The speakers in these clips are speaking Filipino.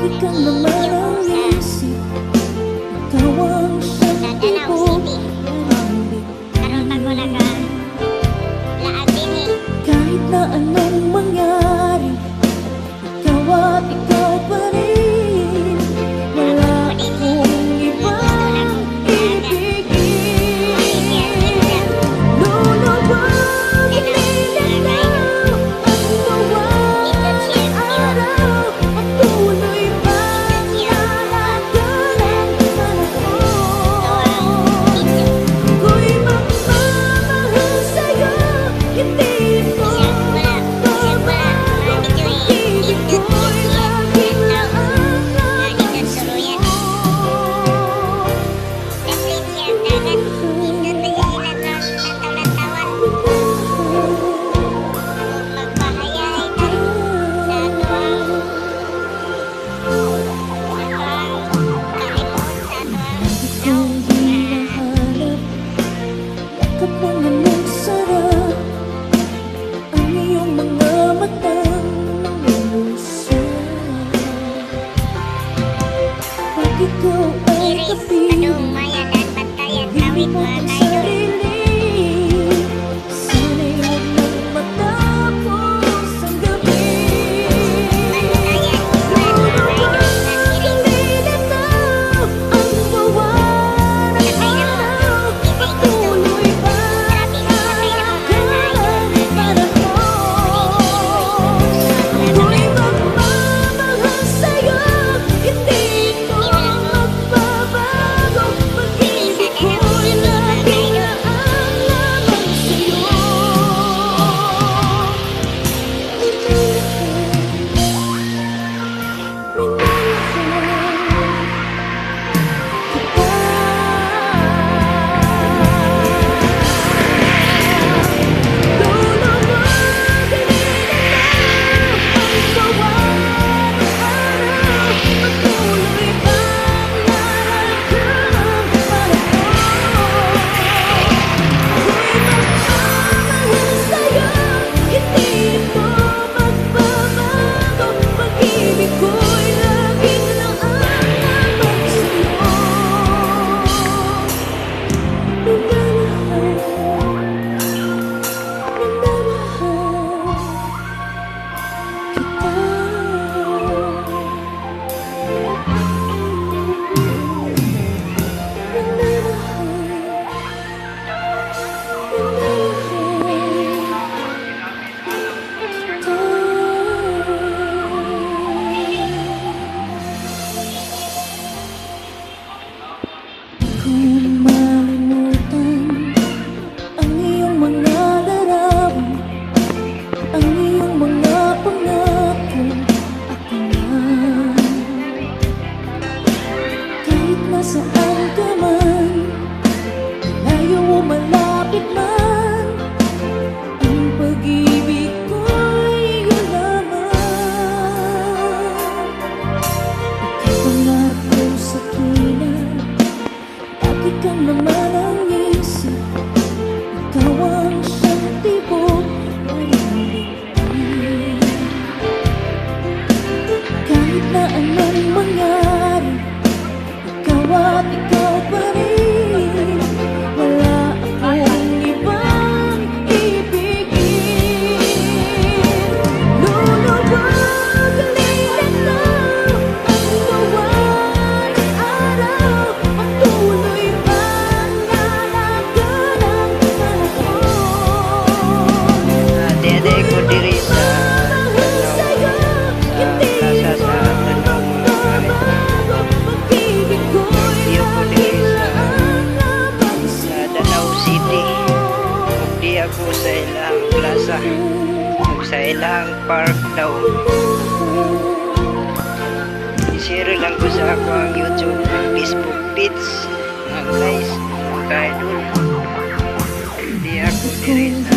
Lagi kang naman ang isip, ikaw ang siyang tipo. Kahit na anong mangyari, ikaw at ikaw pa rin. Wala akong ibang ibigin. Lulubog, nilalaw ang bawat araw. Patuloy bang lalagalan panahon? Ako'y magmamahal sa'yo, hindi mo magbabago. Pag-ibig ko'y laging naaaman sa'yo. Kung hinahanap, yakap mo namang sarap ang iyong mga matang nangungusan. Pag ikaw ay kapiling, hindi mo ang sarili. Sana'y huwag nang matapos ang gabi. Lilitaw ang bawat araw. Patuloy bang lalagalan panahon? Ako'y magmamahal sa'yo, hindi ko magbabago. Pag-ibig ko'y laging naaaman sa'yo. Pag-ibig ko'y laging naaaman sa'yo. Kung malimutan ang iyong mga larawan, ang iyong mga pangako, ako na. Kahit nasaan ka man, layo o malapit man, ang pag-ibig ko'y iyong lamang. Ikipangarap ko sa tuwina, lagi kang naman ang isip, ikaw ang siyang tipo. Kahit na anong mangyari, ikaw at ikaw pa rin. Wala akong ibang ibigin. Lulubog, lilitaw ang bawat araw. Patuloy bang lalagalan panahon? Dede ko diri sa Magmamahal sa'yo, hindi Plaza mo sa Tanong magbabago. Pag-ibig ko'y Iyo ko diri laging sa naaaman sa Danau City. Di ako sa ilang plaza, sa ilang park daw. I-share lang ko sa ako ang YouTube at Facebook page. Mga guys, mga ka-idol. Di ako diri sa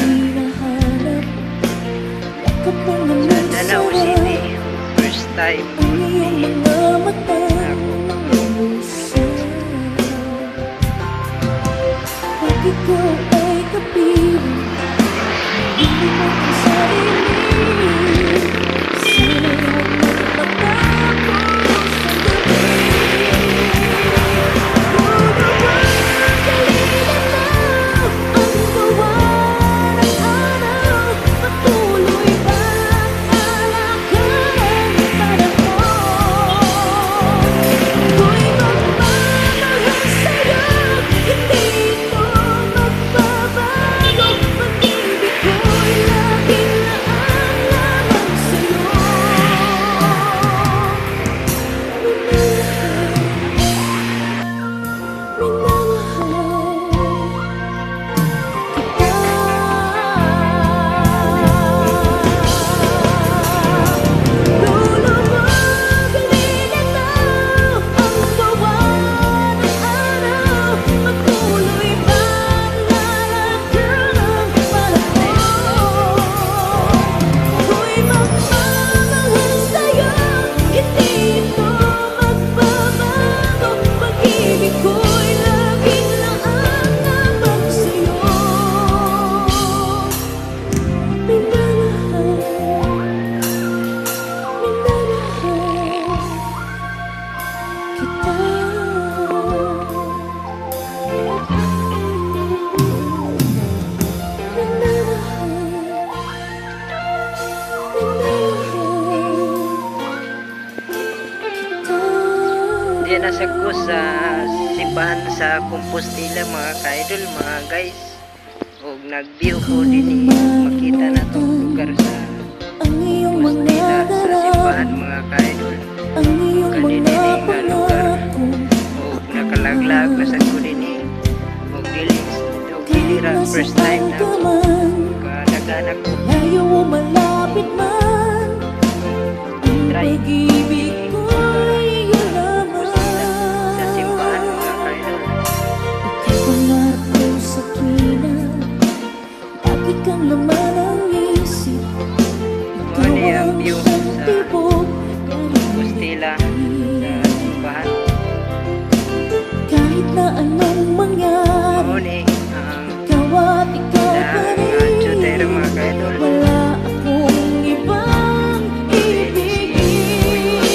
Danau City. First time. ang iyong mga matang nangungusan. Pag ikaw ay kapiling, hindi mo ang sarili. Sana'y huwag nang matapos Diyan nasa ko sa simbahan sa Compostela mga ka-idol, mga guys. O nag-view ko din makita na itong lugar sa ang iyong mga Compostela sa simbahan darap, mga ka-idol. ang iyong Kanini mga nga lugar. pangako. O nakalaglag na sa ko din o dili ra first time na ako nag-anak ko. Layo mo malapit man, ang Try. pag-ibig ko'y iyong laman. Sa simbahan mga ka-idol. Ika'y pangarap ko sa tuwina, lagi kang laman ang isip. Ikaw Ano yung ang view siyang sa tibok Compostela sa simbahan. kahit na anong mangyari, Mauni ang ikaw at ikaw pa rin. chutero mga ka-idol. Wala akong ibang ibigin.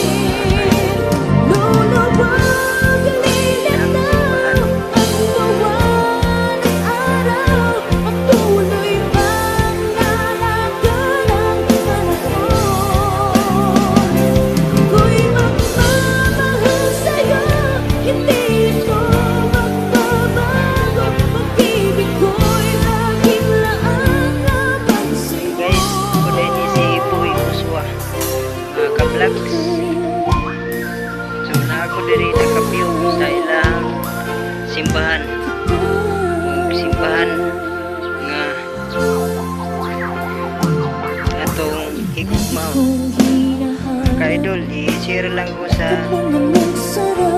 Lulubog ang ilanaw at gawa ng araw. Patuloy bang lalagan ang panahon? Ako'y magmamahal sa'yo, hindi ito magbabago. Pag-ibig ko'y laging laan laban sa'yo. Guys, kulay ni si Boy Uswa mga ka-vlogs. So na ako diri naka-view sa ilang simbahan. Simbahan nga atong higugmaw. Kung hinahanap Ka-idol, i-share lang ko sa mo na magsara,